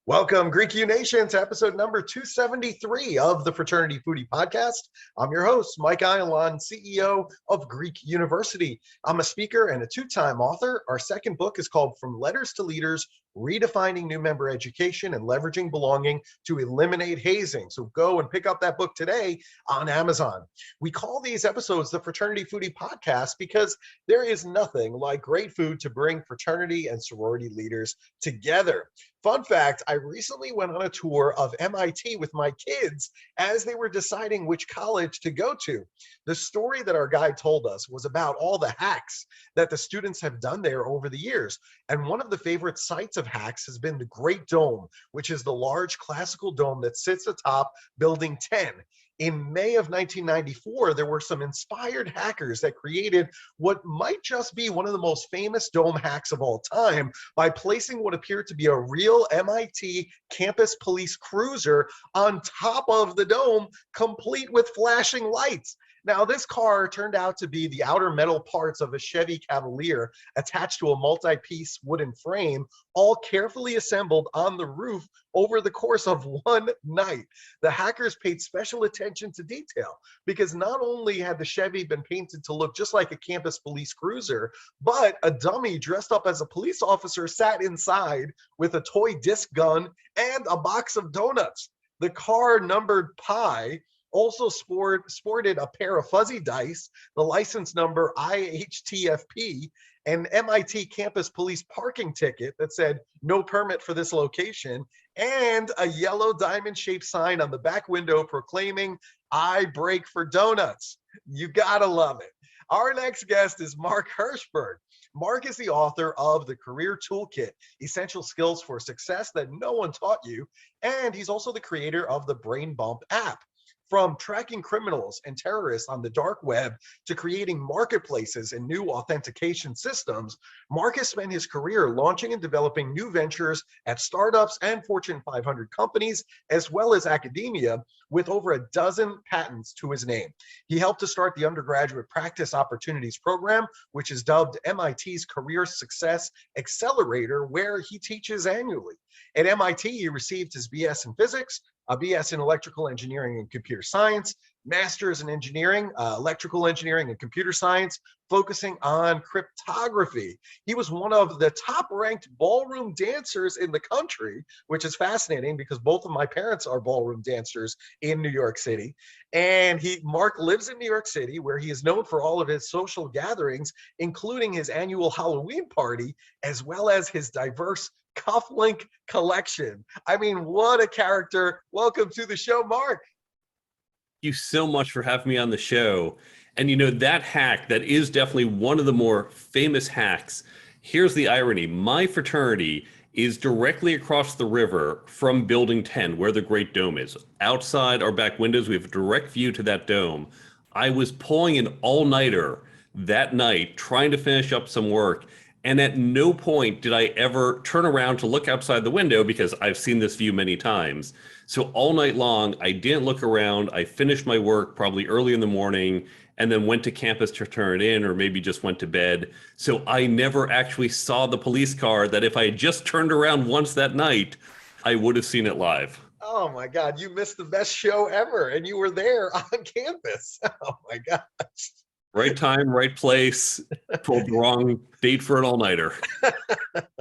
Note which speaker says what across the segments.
Speaker 1: Welcome, Greek U Nation, to episode number 273 of the Fraternity Foodie Podcast. I'm your host, Mike Ayalon, CEO of Greek University. I'm a speaker and a two-time author. Our second book is called From Letters to Leaders, Redefining New Member Education and Leveraging Belonging to Eliminate Hazing. So go and pick up that book today on Amazon. We call these episodes the Fraternity Foodie Podcast because there is nothing like great food to bring fraternity and sorority leaders together. Fun fact, I recently went on a tour of MIT with my kids as they were deciding which college to go to. The story that our guide told us was about all the hacks that the students have done there over the years. And one of the favorite sites of hacks has been the Great Dome, which is the large classical dome that sits atop Building 10. In May of 1994, there were some inspired hackers that created what might just be one of the most famous dome hacks of all time by placing what appeared to be a real MIT campus police cruiser on top of the dome, complete with flashing lights. Now, this car turned out to be the outer metal parts of a Chevy Cavalier attached to a multi-piece wooden frame, all carefully assembled on the roof over the course of one night. The hackers paid special attention to detail because not only had the Chevy been painted to look just like a campus police cruiser, but a dummy dressed up as a police officer sat inside with a toy disc gun and a box of donuts. The car, numbered Pi, also sported a pair of fuzzy dice, the license number IHTFP, an MIT campus police parking ticket that said no permit for this location, and a yellow diamond-shaped sign on the back window proclaiming, "I break for donuts." You gotta love it. Our next guest is Mark Herschberg. Mark is the author of the Career Toolkit, Essential Skills for Success That No One Taught You, and he's also the creator of the Brain Bump app. From tracking criminals and terrorists on the dark web to creating marketplaces and new authentication systems, Mark has spent his career launching and developing new ventures at startups and Fortune 500 companies, as well as academia, with over a dozen patents to his name. He helped to start the Undergraduate Practice Opportunities Program, which is dubbed MIT's Career Success Accelerator, where he teaches annually. At MIT, he received his BS in physics, a BS in electrical engineering and computer science, master's in engineering, electrical engineering and computer science, focusing on cryptography. He was one of the top-ranked ballroom dancers in the country, which is fascinating because both of my parents are ballroom dancers in New York City. And Mark lives in New York City, where he is known for all of his social gatherings, including his annual Halloween party, as well as his diverse cufflink collection. I mean, what a character. Welcome to the show, Mark.
Speaker 2: Thank you so much for having me on the show. And you know, that hack, that is definitely one of the more famous hacks. Here's the irony. My fraternity is directly across the river from Building 10, where the Great Dome is. Outside our back windows, we have a direct view to that dome. I was pulling an all-nighter that night, trying to finish up some work. And at no point did I ever turn around to look outside the window because I've seen this view many times. So all night long, I didn't look around. I finished my work probably early in the morning and then went to campus to turn it in, or maybe just went to bed. So I never actually saw the police car that if I had just turned around once that night, I would have seen it live.
Speaker 1: Oh my God, you missed the best show ever and you were there on campus. Oh my gosh.
Speaker 2: Right time, right place, pulled the wrong date for an all-nighter.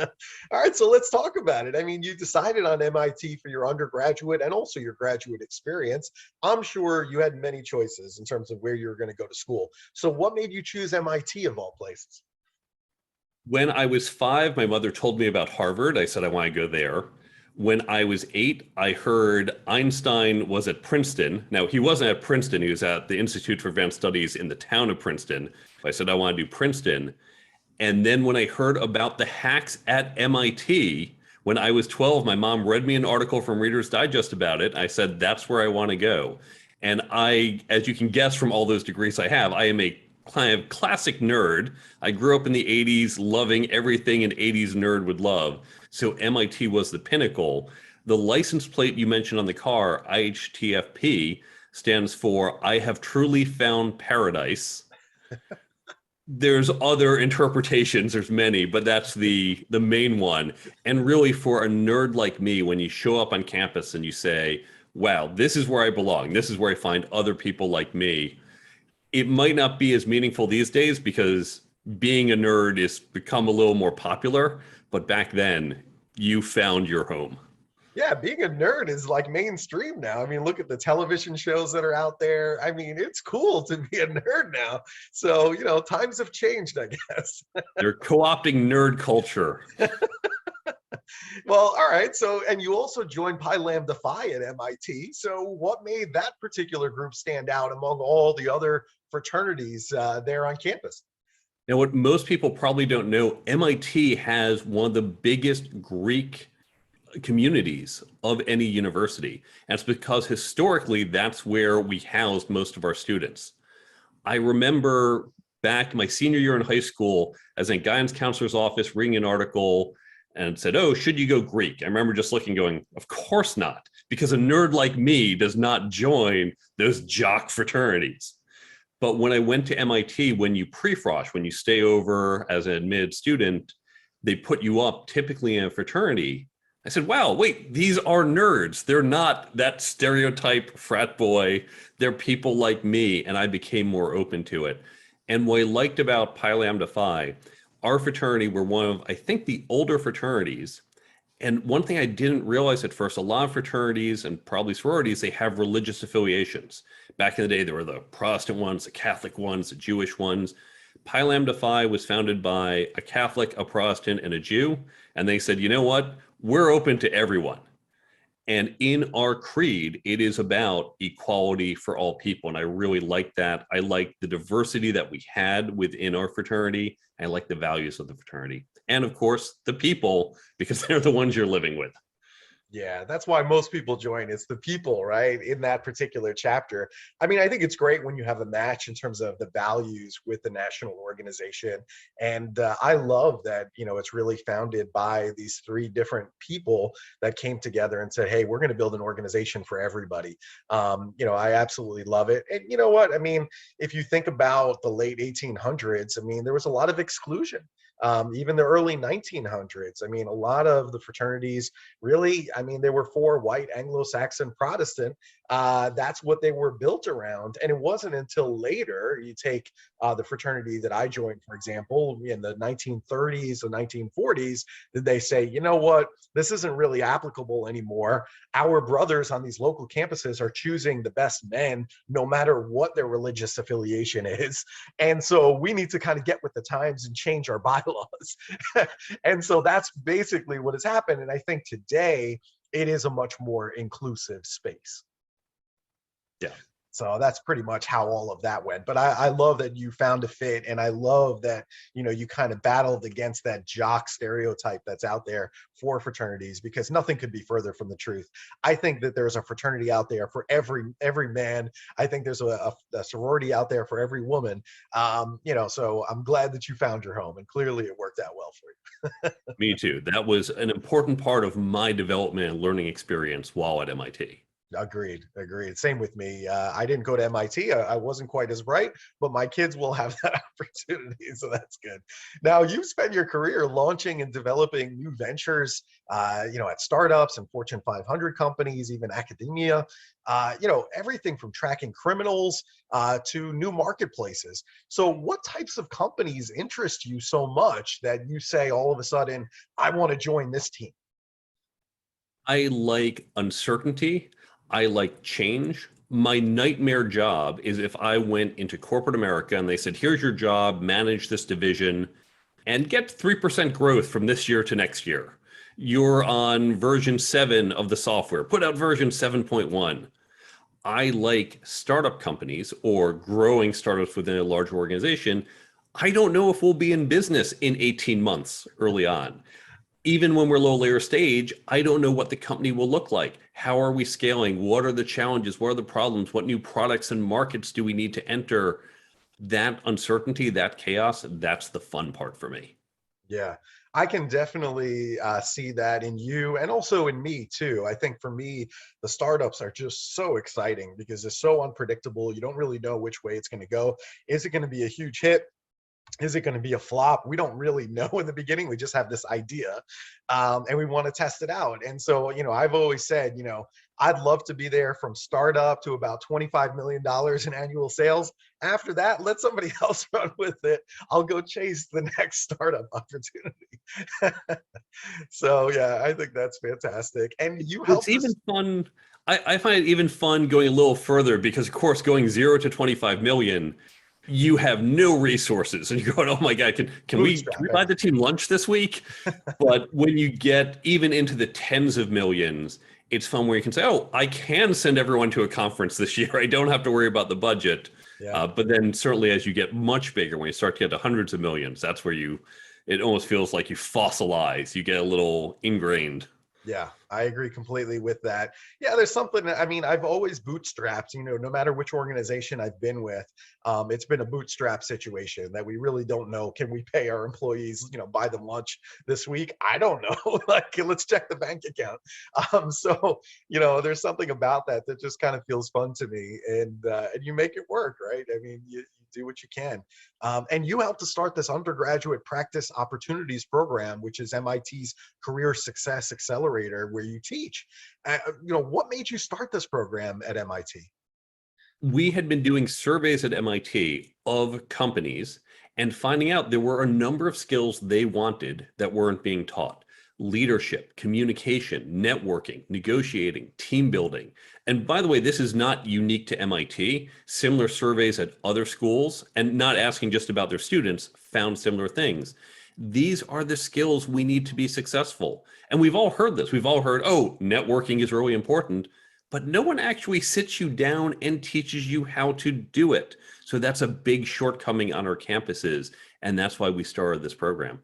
Speaker 1: All right, so let's talk about it. I mean, you decided on MIT for your undergraduate and also your graduate experience. I'm sure you had many choices in terms of where you were going to go to school. So what made you choose MIT of all places?
Speaker 2: When I was 5, my mother told me about Harvard. I said, I want to go there. When I was 8, I heard Einstein was at Princeton. Now, he wasn't at Princeton. He was at the Institute for Advanced Studies in the town of Princeton. I said, I want to do Princeton. And then when I heard about the hacks at MIT, when I was 12, my mom read me an article from Reader's Digest about it. I said, that's where I want to go. And I, as you can guess from all those degrees I have, I am a kind of classic nerd. I grew up in the 80s, loving everything an 80s nerd would love. So MIT was the pinnacle. The license plate you mentioned on the car, IHTFP, stands for I have truly found paradise. There's other interpretations, there's many, but that's the main one. And really for a nerd like me, when you show up on campus and you say, wow, this is where I belong, this is where I find other people like me, it might not be as meaningful these days because being a nerd has become a little more popular, but back then you found your home.
Speaker 1: Yeah, being a nerd is like mainstream now. I mean, look at the television shows that are out there. I mean, it's cool to be a nerd now. So, times have changed, I guess.
Speaker 2: They're co-opting nerd culture.
Speaker 1: Well, all right. So, and you also joined Pi Lambda Phi at MIT. So, what made that particular group stand out among all the other fraternities there on campus?
Speaker 2: Now, what most people probably don't know, MIT has one of the biggest Greek communities of any university. And it's because historically, that's where we housed most of our students. I remember back my senior year in high school, as a guidance counselor's office reading an article and said, oh, should you go Greek? I remember just looking going, of course not, because a nerd like me does not join those jock fraternities. But when I went to MIT, when you pre-frosh, when you stay over as an admitted student, they put you up typically in a fraternity. I said, wow, wait, these are nerds. They're not that stereotype frat boy. They're people like me. And I became more open to it. And what I liked about Pi Lambda Phi, our fraternity, were one of, I think, the older fraternities. And one thing I didn't realize at first, a lot of fraternities and probably sororities, they have religious affiliations. Back in the day, there were the Protestant ones, the Catholic ones, the Jewish ones. Pi Lambda Phi was founded by a Catholic, a Protestant, and a Jew. And they said, you know what? We're open to everyone. And in our creed, it is about equality for all people. And I really like that. I like the diversity that we had within our fraternity. I like the values of the fraternity. And of course, the people, because they're the ones you're living with.
Speaker 1: Yeah, that's why most people join. It's the people, right, in that particular chapter. I mean, I think it's great when you have a match in terms of the values with the national organization. And I love that, it's really founded by these three different people that came together and said, hey, we're going to build an organization for everybody. I absolutely love it. And you know what? I mean, if you think about the late 1800s, I mean, there was a lot of exclusion. Even the early 1900s, I mean, a lot of the fraternities really, I mean, they were for white Anglo-Saxon Protestant. That's what they were built around. And it wasn't until later, you take the fraternity that I joined, for example, in the 1930s and 1940s, did they say, you know what, this isn't really applicable anymore. Our brothers on these local campuses are choosing the best men, no matter what their religious affiliation is. And so we need to kind of get with the times and change our bylaws. And so that's basically what has happened. And I think today it is a much more inclusive space.
Speaker 2: Yeah.
Speaker 1: So that's pretty much how all of that went. But I love that you found a fit, and I love that, you kind of battled against that jock stereotype that's out there for fraternities, because nothing could be further from the truth. I think that there's a fraternity out there for every man. I think there's a sorority out there for every woman. So I'm glad that you found your home, and clearly it worked out well for you.
Speaker 2: Me too. That was an important part of my development and learning experience while at MIT.
Speaker 1: Agreed. Same with me. I didn't go to MIT. I wasn't quite as bright, but my kids will have that opportunity, so that's good. Now, you've spent your career launching and developing new ventures, at startups and Fortune 500 companies, even academia. Everything from tracking criminals to new marketplaces. So, what types of companies interest you so much that you say all of a sudden, I want to join this team?
Speaker 2: I like uncertainty. I like change. My nightmare job is if I went into corporate America and they said, here's your job, manage this division and get 3% growth from this year to next year. You're on version 7 of the software, put out version 7.1. I like startup companies or growing startups within a large organization. I don't know if we'll be in business in 18 months early on. Even when we're low layer stage, I don't know what the company will look like. How are we scaling? What are the challenges? What are the problems? What new products and markets do we need to enter? That uncertainty, that chaos, that's the fun part for me.
Speaker 1: Yeah. I can definitely see that in you and also in me too. I think for me, the startups are just so exciting because it's so unpredictable. You don't really know which way it's going to go. Is it going to be a huge hit? Is it going to be a flop? We don't really know in the beginning. We just have this idea, and we want to test it out. And so, I've always said, I'd love to be there from startup to about $25 million in annual sales. After that, let somebody else run with it. I'll go chase the next startup opportunity. So yeah, I think that's fantastic. And you
Speaker 2: It's
Speaker 1: helped
Speaker 2: even
Speaker 1: us.
Speaker 2: fun. I find it even fun going a little further because, of course, going 0 to 25 million, you have no resources, and you're going, "Oh my God, can we
Speaker 1: Bootstrap
Speaker 2: buy the
Speaker 1: everything.
Speaker 2: team lunch this week?" But when you get even into the tens of millions, it's fun where you can say, "Oh, I can send everyone to a conference this year. I don't have to worry about the budget."
Speaker 1: Yeah.
Speaker 2: But then certainly as you get much bigger, when you start to get to hundreds of millions, that's where it almost feels like you fossilize. You get a little ingrained.
Speaker 1: Yeah, I agree completely with that. Yeah, there's something, I mean, I've always bootstrapped, no matter which organization I've been with, it's been a bootstrap situation that we really don't know. Can we pay our employees, buy them lunch this week? I don't know. Like, let's check the bank account. So, there's something about that that just kind of feels fun to me. And you make it work, right? I mean, you do what you can. And you helped to start this undergraduate practice opportunities program, which is MIT's Career Success Accelerator, where you teach. What made you start this program at MIT?
Speaker 2: We had been doing surveys at MIT of companies and finding out there were a number of skills they wanted that weren't being taught. Leadership, communication, networking, negotiating, team building. And by the way, this is not unique to MIT. Similar surveys at other schools, and not asking just about their students, found similar things. These are the skills we need to be successful. And we've all heard this. We've all heard, oh, networking is really important, but no one actually sits you down and teaches you how to do it. So that's a big shortcoming on our campuses. And that's why we started this program.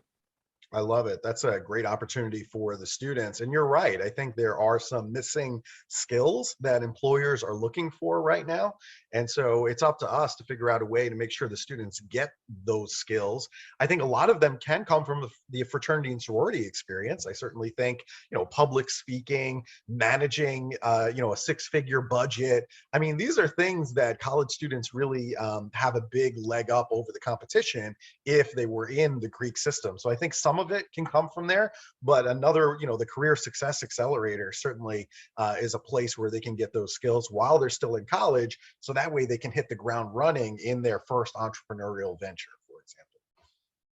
Speaker 1: I love it. That's a great opportunity for the students. And you're right. I think there are some missing skills that employers are looking for right now. And so it's up to us to figure out a way to make sure the students get those skills. I think a lot of them can come from the fraternity and sorority experience. I certainly think, public speaking, managing, a six-figure budget. I mean, these are things that college students really have a big leg up over the competition if they were in the Greek system. So I think some of it can come from there, but another, the Career Success Accelerator certainly is a place where they can get those skills while they're still in college. So that way they can hit the ground running in their first entrepreneurial venture, for example.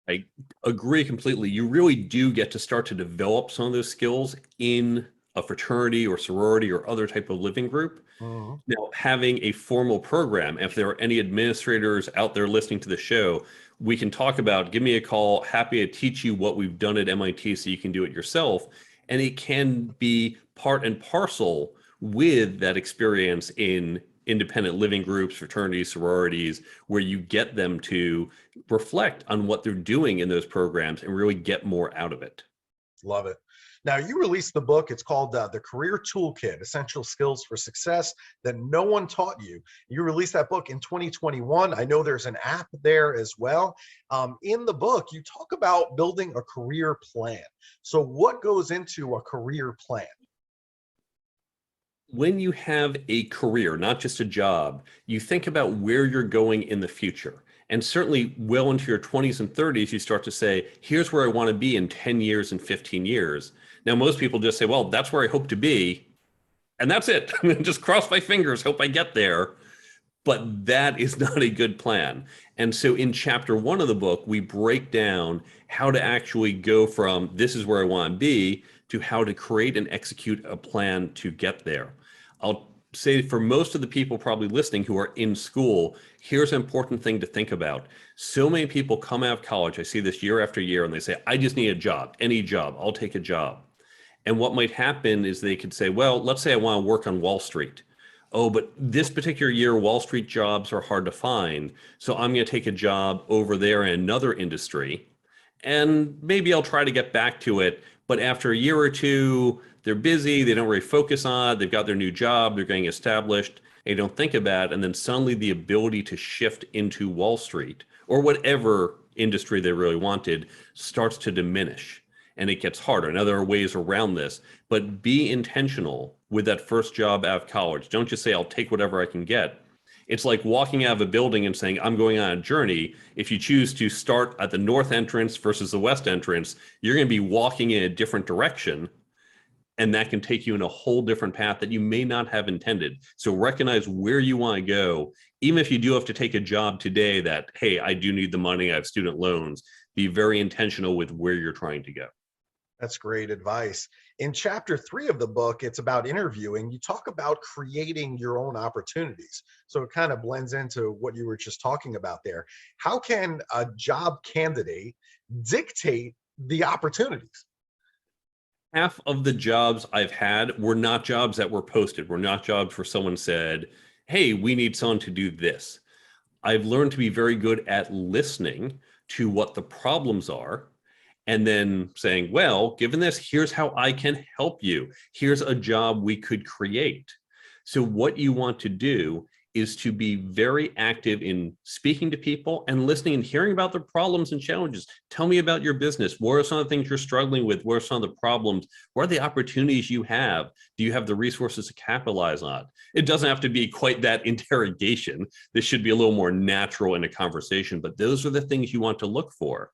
Speaker 2: I agree completely. You really do get to start to develop some of those skills in a fraternity or sorority or other type of living group.
Speaker 1: Mhm.
Speaker 2: Now, having a formal program, if there are any administrators out there listening to the show, we can talk about, give me a call, happy to teach you what we've done at MIT so you can do it yourself. And it can be part and parcel with that experience in independent living groups, fraternities, sororities, where you get them to reflect on what they're doing in those programs and really get more out of it.
Speaker 1: Love it. Now, you released the book. It's called The Career Toolkit, Essential Skills for Success That No One Taught You. You released that book in 2021. I know there's an app there as well. In the book, you talk about building a career plan. So what goes into a career plan?
Speaker 2: When you have a career, not just a job, you think about where you're going in the future. And certainly well into your 20s and 30s, you start to say, here's where I want to be in 10 years and 15 years. Now, most people just say, well, that's where I hope to be. And that's it. Just cross my fingers, hope I get there. But that is not a good plan. And so in chapter 1 of the book, we break down how to actually go from this is where I want to be to how to create and execute a plan to get there. I'll say for most of the people probably listening who are in school, here's an important thing to think about. So many people come out of college, I see this year after year, and they say, I just need a job, any job, I'll take a job. And what might happen is they could say, well, let's say I want to work on Wall Street. Oh, but this particular year, Wall Street jobs are hard to find. So I'm going to take a job over there in another industry. And maybe I'll try to get back to it. But after a year or two, they're busy. They don't really focus on it. They've got their new job. They're getting established. They don't think about it. And then suddenly the ability to shift into Wall Street or whatever industry they really wanted starts to diminish. and it gets harder. Now, there are ways around this, but be intentional with that first job out of college. Don't just say, I'll take whatever I can get. It's like walking out of a building and saying, I'm going on a journey. If you choose to start at the north entrance versus the west entrance, you're going to be walking in a different direction. And that can take you in a whole different path that you may not have intended. So recognize where you want to go. Even if you do have to take a job today that, hey, I do need the money, I have student loans, be very intentional with where you're trying to go.
Speaker 1: That's great advice. In chapter 3 of the book, it's about interviewing. You talk about creating your own opportunities. So it kind of blends into what you were just talking about there. How can a job candidate dictate the opportunities?
Speaker 2: Half of the jobs I've had were not jobs that were posted, were not jobs where someone said, hey, we need someone to do this. I've learned to be very good at listening to what the problems are and then saying, well, given this, here's how I can help you. Here's a job we could create. So what you want to do is to be very active in speaking to people and listening and hearing about their problems and challenges. Tell me about your business. What are some of the things you're struggling with? What are some of the problems? What are the opportunities you have? Do you have the resources to capitalize on? It doesn't have to be quite that interrogation. This should be a little more natural in a conversation, but those are the things you want to look for.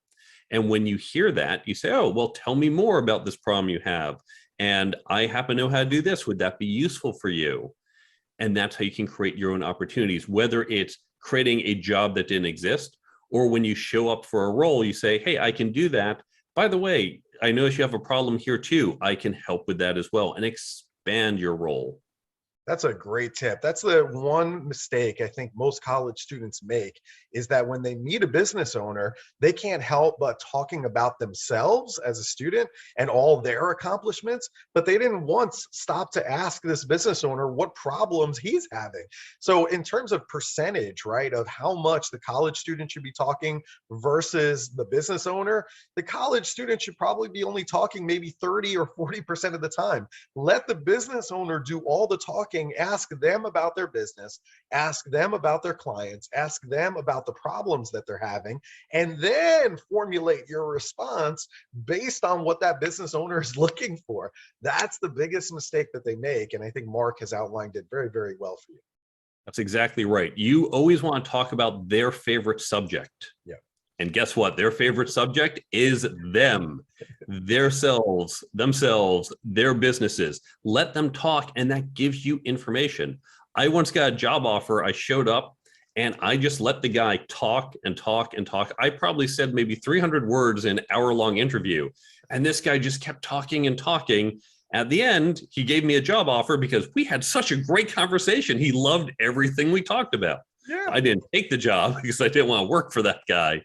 Speaker 2: And when you hear that, you say, oh, well, tell me more about this problem you have. And I happen to know how to do this. Would that be useful for you? And that's how you can create your own opportunities, whether it's creating a job that didn't exist, or when you show up for a role, you say, hey, I can do that. By the way, I notice you have a problem here too. I can help with that as well, and expand your role.
Speaker 1: That's a great tip. That's the one mistake I think most college students make, is that when they meet a business owner, they can't help but talking about themselves as a student and all their accomplishments, but they didn't once stop to ask this business owner what problems he's having. So in terms of percentage, right, of how much the college student should be talking versus the business owner, the college student should probably be only talking maybe 30 or 40% of the time. Let the business owner do all the talking. Ask them about their business, ask them about their clients, ask them about the problems that they're having, and then formulate your response based on what that business owner is looking for. That's the biggest mistake that they make. And I think Mark has outlined it very, very well for you.
Speaker 2: That's exactly right. You always want to talk about their favorite subject.
Speaker 1: Yeah.
Speaker 2: And guess what? Their favorite subject is them, themselves, their businesses. Let them talk, and that gives you information. I once got a job offer. I showed up, and I just let the guy talk and talk and talk. I probably said maybe 300 words in an hour-long interview, and this guy just kept talking and talking. At the end, he gave me a job offer because we had such a great conversation. He loved everything we talked about.
Speaker 1: Yeah.
Speaker 2: I didn't take the job because I didn't want to work for that guy.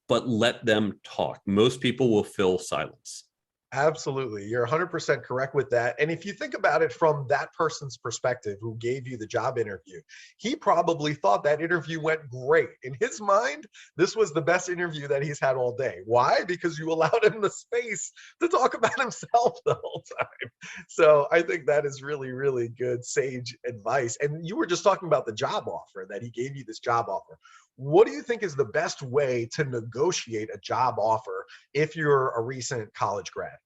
Speaker 2: But let them talk. Most people will fill silence.
Speaker 1: Absolutely. You're 100% correct with that. And if you think about it from that person's perspective who gave you the job interview, he probably thought that interview went great. In his mind, this was the best interview that he's had all day. Why? Because you allowed him the space to talk about himself the whole time. So I think that is really, really good, sage advice. And you were just talking about the job offer, that he gave you this job offer. What do you think is the best way to negotiate a job offer if you're a recent college grad?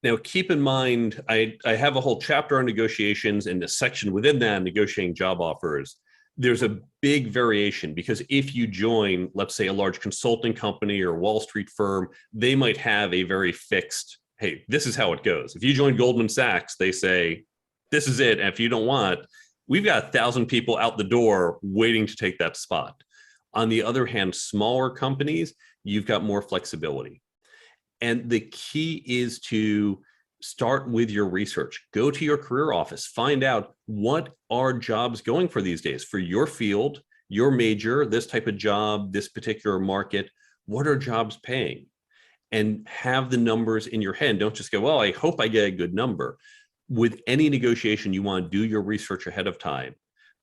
Speaker 2: Now, keep in mind, I have a whole chapter on negotiations and a section within that, negotiating job offers. There's a big variation because if you join, let's say, a large consulting company or Wall Street firm, they might have a very fixed, hey, this is how it goes. If you join Goldman Sachs, they say, this is it. And if you don't want, we've got 1,000 people out the door waiting to take that spot. On the other hand, smaller companies, you've got more flexibility. And the key is to start with your research. Go to your career office, find out what are jobs going for these days for your field, your major, this type of job, this particular market. What are jobs paying? And have the numbers in your head. Don't just go, well, I hope I get a good number. With any negotiation, you want to do your research ahead of time.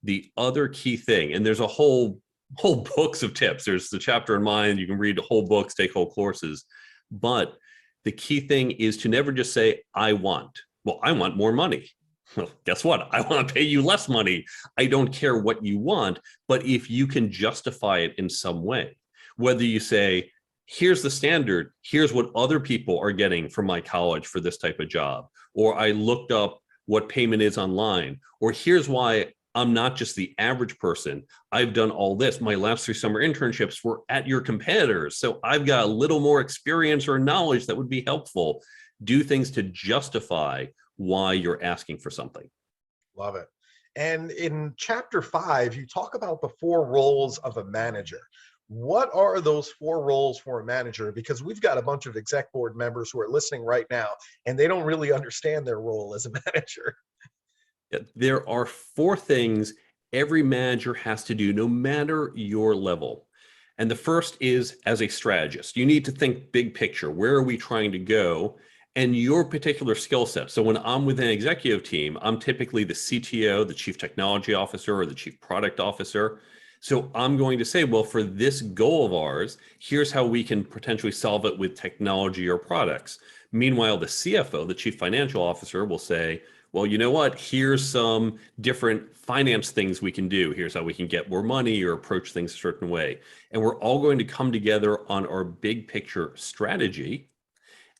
Speaker 2: The other key thing, and there's a whole books of tips. There's the chapter in mine. You can read whole books, take whole courses. But the key thing is to never just say, I want. Well, I want more money. Well, guess what? I want to pay you less money. I don't care what you want, but if you can justify it in some way, whether you say, here's the standard, here's what other people are getting from my college for this type of job, or I looked up what payment is online, or here's why I'm not just the average person. I've done all this. My last 3 summer internships were at your competitors, so I've got a little more experience or knowledge that would be helpful. Do things to justify why you're asking for something.
Speaker 1: Love it. And in chapter 5, you talk about the 4 roles of a manager. What are those 4 roles for a manager? Because we've got a bunch of exec board members who are listening right now, and they don't really understand their role as a manager.
Speaker 2: There are 4 things every manager has to do, no matter your level. And the first is, as a strategist, you need to think big picture. Where are we trying to go? And your particular skill set. So when I'm with an executive team, I'm typically the CTO, the chief technology officer, or the chief product officer. So I'm going to say, well, for this goal of ours, here's how we can potentially solve it with technology or products. Meanwhile, the CFO, the chief financial officer, will say, well, you know what? Here's some different finance things we can do. Here's how we can get more money or approach things a certain way. And we're all going to come together on our big picture strategy,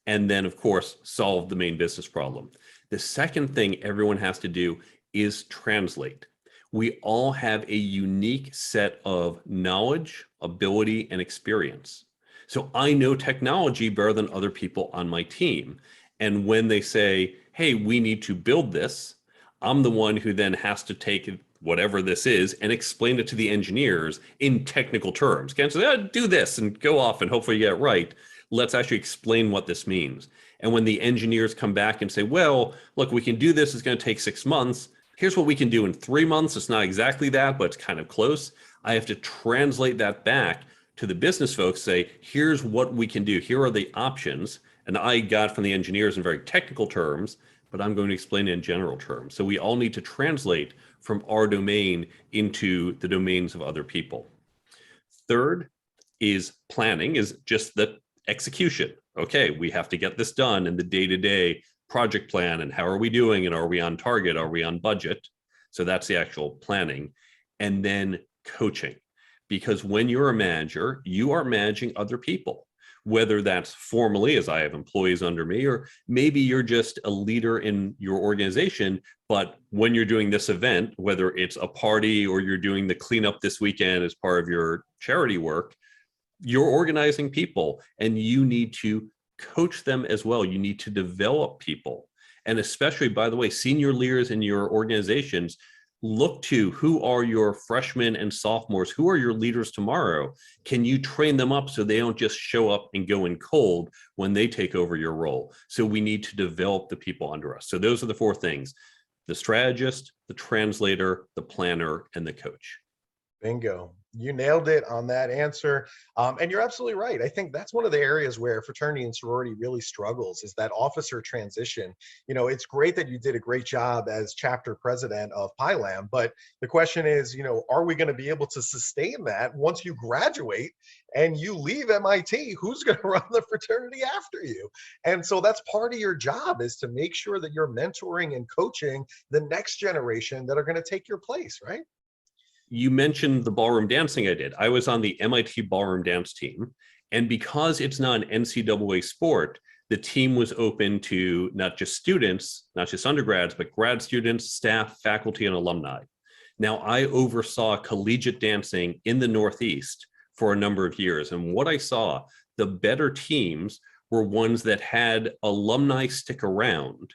Speaker 2: and then, of course, solve the main business problem. The second thing everyone has to do is translate. We all have a unique set of knowledge, ability, and experience. So I know technology better than other people on my team. And when they say, hey, we need to build this, I'm the one who then has to take whatever this is and explain it to the engineers in technical terms. Can't say, oh, do this and go off and hopefully get it right. Let's actually explain what this means. And when the engineers come back and say, well, look, we can do this, it's going to take 6 months. Here's what we can do in 3 months. It's not exactly that, but it's kind of close. I have to translate that back to the business folks, say, here's what we can do. Here are the options. And I got from the engineers in very technical terms, but I'm going to explain it in general terms. So we all need to translate from our domain into the domains of other people. Third is planning, is just the execution. Okay, we have to get this done in the day-to-day project plan, and how are we doing, and are we on target, are we on budget? So that's the actual planning. And then coaching, because when you're a manager, you are managing other people, whether that's formally, as I have employees under me, or maybe you're just a leader in your organization, but when you're doing this event, whether it's a party or you're doing the cleanup this weekend as part of your charity work, you're organizing people, and you need to coach them as well. You need to develop people. And especially, by the way, senior leaders in your organizations, look to who are your freshmen and sophomores, who are your leaders tomorrow. Can you train them up so they don't just show up and go in cold when they take over your role? So we need to develop the people under us. So those are the 4 things: the strategist, the translator, the planner, and the coach.
Speaker 1: Bingo. You nailed it on that answer. And you're absolutely right. I think that's one of the areas where fraternity and sorority really struggles, is that officer transition. You know, it's great that you did a great job as chapter president of PILAM, but the question is, you know, are we going to be able to sustain that once you graduate and you leave MIT? Who's going to run the fraternity after you? And so that's part of your job, is to make sure that you're mentoring and coaching the next generation that are going to take your place, right?
Speaker 2: You mentioned the ballroom dancing I did. I was on the MIT ballroom dance team. And because it's not an NCAA sport, the team was open to not just students, not just undergrads, but grad students, staff, faculty, and alumni. Now, I oversaw collegiate dancing in the Northeast for a number of years. And what I saw, the better teams were ones that had alumni stick around,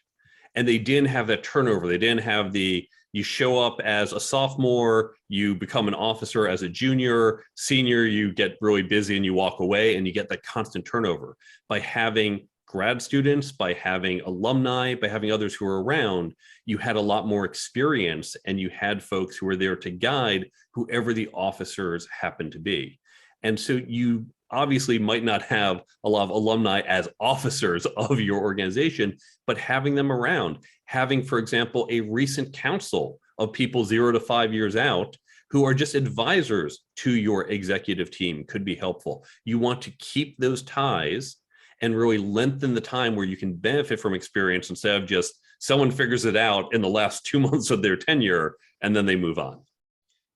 Speaker 2: and they didn't have that turnover. They didn't have the, you show up as a sophomore, you become an officer as a junior, senior, you get really busy and you walk away, and you get that constant turnover. By having grad students, by having alumni, by having others who are around, you had a lot more experience, and you had folks who were there to guide whoever the officers happened to be. And so you obviously might not have a lot of alumni as officers of your organization, but having them around, having, for example, a recent council of people 0 to 5 years out who are just advisors to your executive team could be helpful. You want to keep those ties and really lengthen the time where you can benefit from experience, instead of just someone figures it out in the last 2 months of their tenure and then they move on.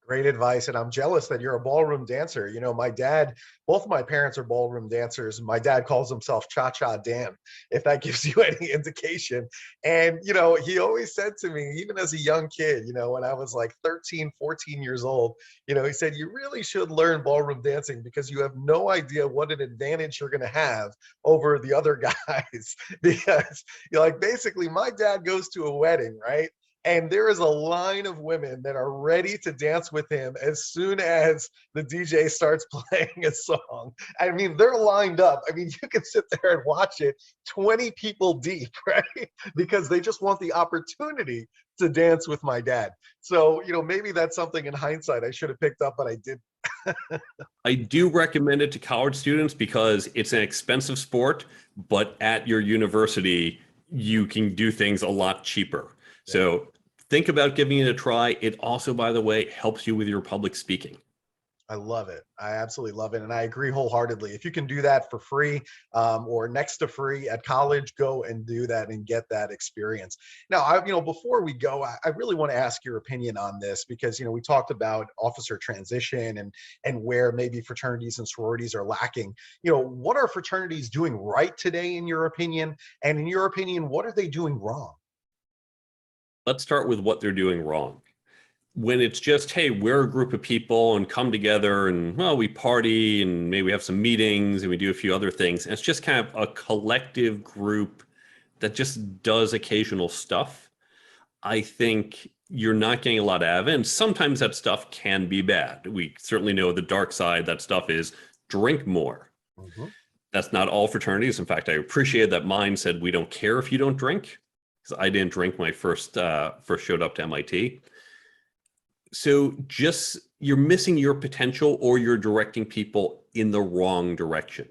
Speaker 1: Great advice. And I'm jealous that you're a ballroom dancer. You know, my dad, both of my parents are ballroom dancers. My dad calls himself Cha Cha Dan, if that gives you any indication. And, you know, he always said to me, even as a young kid, you know, when I was like 13, 14 years old, you know, he said, you really should learn ballroom dancing because you have no idea what an advantage you're going to have over the other guys. Because, you know, like basically my dad goes to a wedding, right? And there is a line of women that are ready to dance with him as soon as the DJ starts playing a song. I mean, they're lined up. I mean, you can sit there and watch it 20 people deep, right? Because they just want the opportunity to dance with my dad. So, you know, maybe that's something in hindsight I should have picked up, but I didn't.
Speaker 2: I do recommend it to college students because it's an expensive sport, but at your university, you can do things a lot cheaper. So think about giving it a try. It also, by the way, helps you with your public speaking.
Speaker 1: I love it. I absolutely love it. And I agree wholeheartedly. If you can do that for free or next to free at college, go and do that and get that experience. Now, you know, before we go, I really want to ask your opinion on this because, you know, we talked about officer transition and where maybe fraternities and sororities are lacking. You know, what are fraternities doing right today, in your opinion? And in your opinion, what are they doing wrong?
Speaker 2: Let's start with what they're doing wrong. When it's just, hey, we're a group of people and come together and, well, we party and maybe we have some meetings and we do a few other things. And it's just kind of a collective group that just does occasional stuff. I think you're not getting a lot out of it. And sometimes that stuff can be bad. We certainly know the dark side, that stuff is drink more.
Speaker 1: Mm-hmm.
Speaker 2: That's not all fraternities. In fact, I appreciate that mine said, we don't care if you don't drink, because I didn't drink when I first showed up to MIT. So just you're missing your potential or you're directing people in the wrong direction.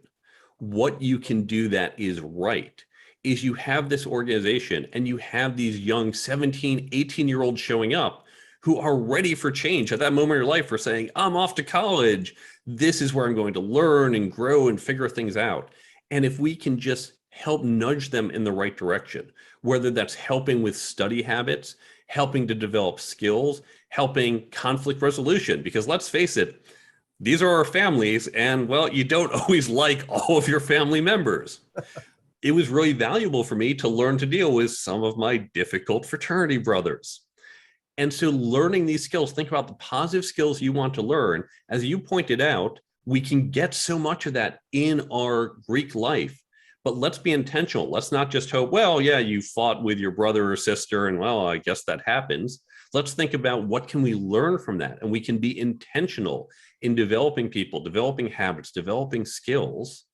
Speaker 2: What you can do that is right is you have this organization and you have these young 17, 18-year-olds showing up who are ready for change at that moment in your life for saying, I'm off to college. This is where I'm going to learn and grow and figure things out. And if we can just help nudge them in the right direction, whether that's helping with study habits, helping to develop skills, helping conflict resolution, because let's face it, these are our families and, well, you don't always like all of your family members. It was really valuable for me to learn to deal with some of my difficult fraternity brothers. And so learning these skills, think about the positive skills you want to learn. As you pointed out, we can get so much of that in our Greek life. But let's be intentional. Let's not just hope, well, yeah, you fought with your brother or sister, and well, I guess that happens. Let's think about what can we learn from that? And we can be intentional in developing people, developing habits, developing skills,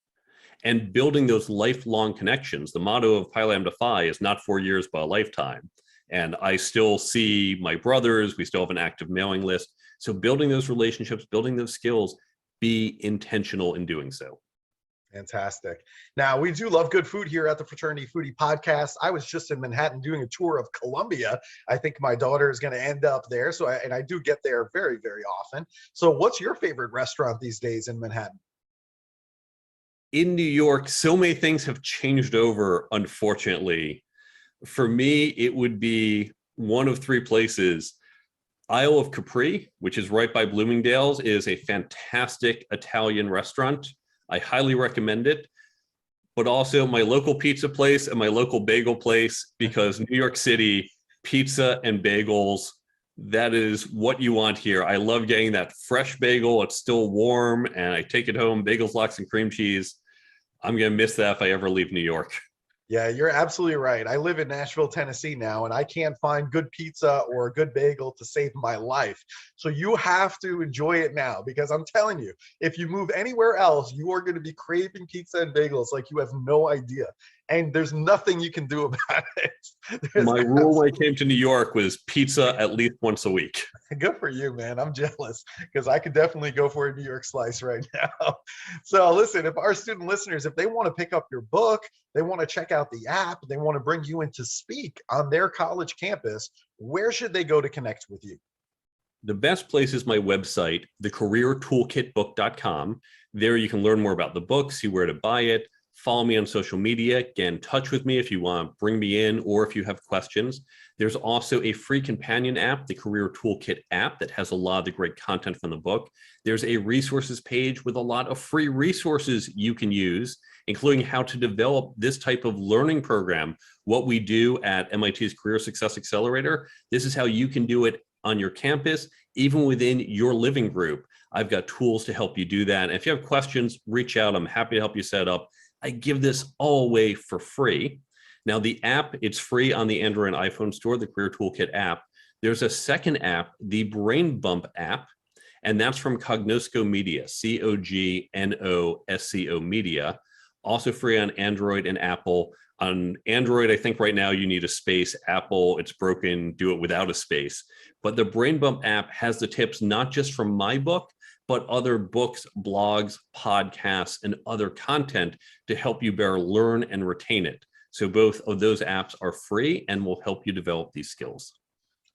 Speaker 2: and building those lifelong connections. The motto of Pi Lambda Phi is not 4 years, but a lifetime. And I still see my brothers. We still have an active mailing list. So building those relationships, building those skills, be intentional in doing so.
Speaker 1: Fantastic. Now, we do love good food here at the Fraternity Foodie Podcast. I was just in Manhattan doing a tour of Columbia. I think my daughter is going to end up there. So, I do get there very, very often. So what's your favorite restaurant these days in Manhattan?
Speaker 2: In New York, so many things have changed over, unfortunately. For me, it would be one of three places. Isle of Capri, which is right by Bloomingdale's, is a fantastic Italian restaurant. I highly recommend it. But also my local pizza place and my local bagel place, because New York City, pizza and bagels, that is what you want here. I love getting that fresh bagel. It's still warm and I take it home, bagels, lox, and cream cheese. I'm going to miss that if I ever leave New York.
Speaker 1: Yeah, you're absolutely right. I live in Nashville, Tennessee now, and I can't find good pizza or a good bagel to save my life. So you have to enjoy it now, because I'm telling you, if you move anywhere else, you are going to be craving pizza and bagels like you have no idea. And there's nothing you can do about it.
Speaker 2: My rule when I came to New York was pizza at least once a week.
Speaker 1: Good for you, man. I'm jealous because I could definitely go for a New York slice right now. So listen, if our student listeners, if they want to pick up your book, they want to check out the app, they want to bring you in to speak on their college campus, where should they go to connect with you?
Speaker 2: The best place is my website, thecareertoolkitbook.com. There you can learn more about the book, see where to buy it, follow me on social media, get in touch with me if you want to bring me in or if you have questions. There's also a free companion app, the Career Toolkit app, that has a lot of the great content from the book. There's a resources page with a lot of free resources you can use, including how to develop this type of learning program. What we do at MIT's Career Success Accelerator, this is how you can do it on your campus, even within your living group. I've got tools to help you do that. And if you have questions, reach out. I'm happy to help you set up. I give this all away for free. Now, the app, it's free on the Android and iPhone store, the Career Toolkit app. There's a second app, the Brain Bump app, and that's from Cognosco Media, Cognosco Media, also free on Android and Apple. On Android, I think right now you need a space. Apple, it's broken, do it without a space. But the Brain Bump app has the tips not just from my book, but other books, blogs, podcasts, and other content to help you better learn and retain it. So both of those apps are free and will help you develop these skills.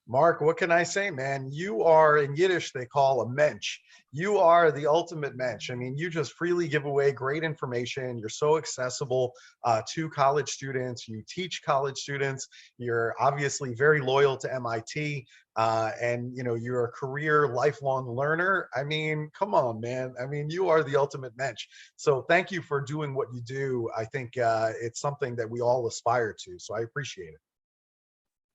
Speaker 1: Mark, what can I say, man? You are, in Yiddish, they call a mensch. You are the ultimate mensch. I mean, you just freely give away great information. You're so accessible to college students. You teach college students. You're obviously very loyal to MIT. And, you know, you're a career lifelong learner. I mean, come on, man. I mean, you are the ultimate mensch. So thank you for doing what you do. I think it's something that we all aspire to. So I appreciate it.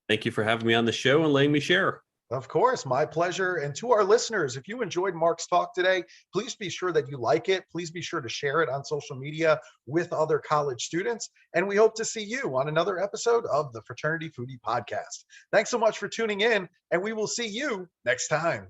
Speaker 2: Thank you for having me on the show and letting me share.
Speaker 1: Of course, my pleasure. And to our listeners, if you enjoyed Mark's talk today, please be sure that you like it. Please be sure to share it on social media with other college students. And we hope to see you on another episode of the Fraternity Foodie Podcast. Thanks so much for tuning in, and we will see you next time.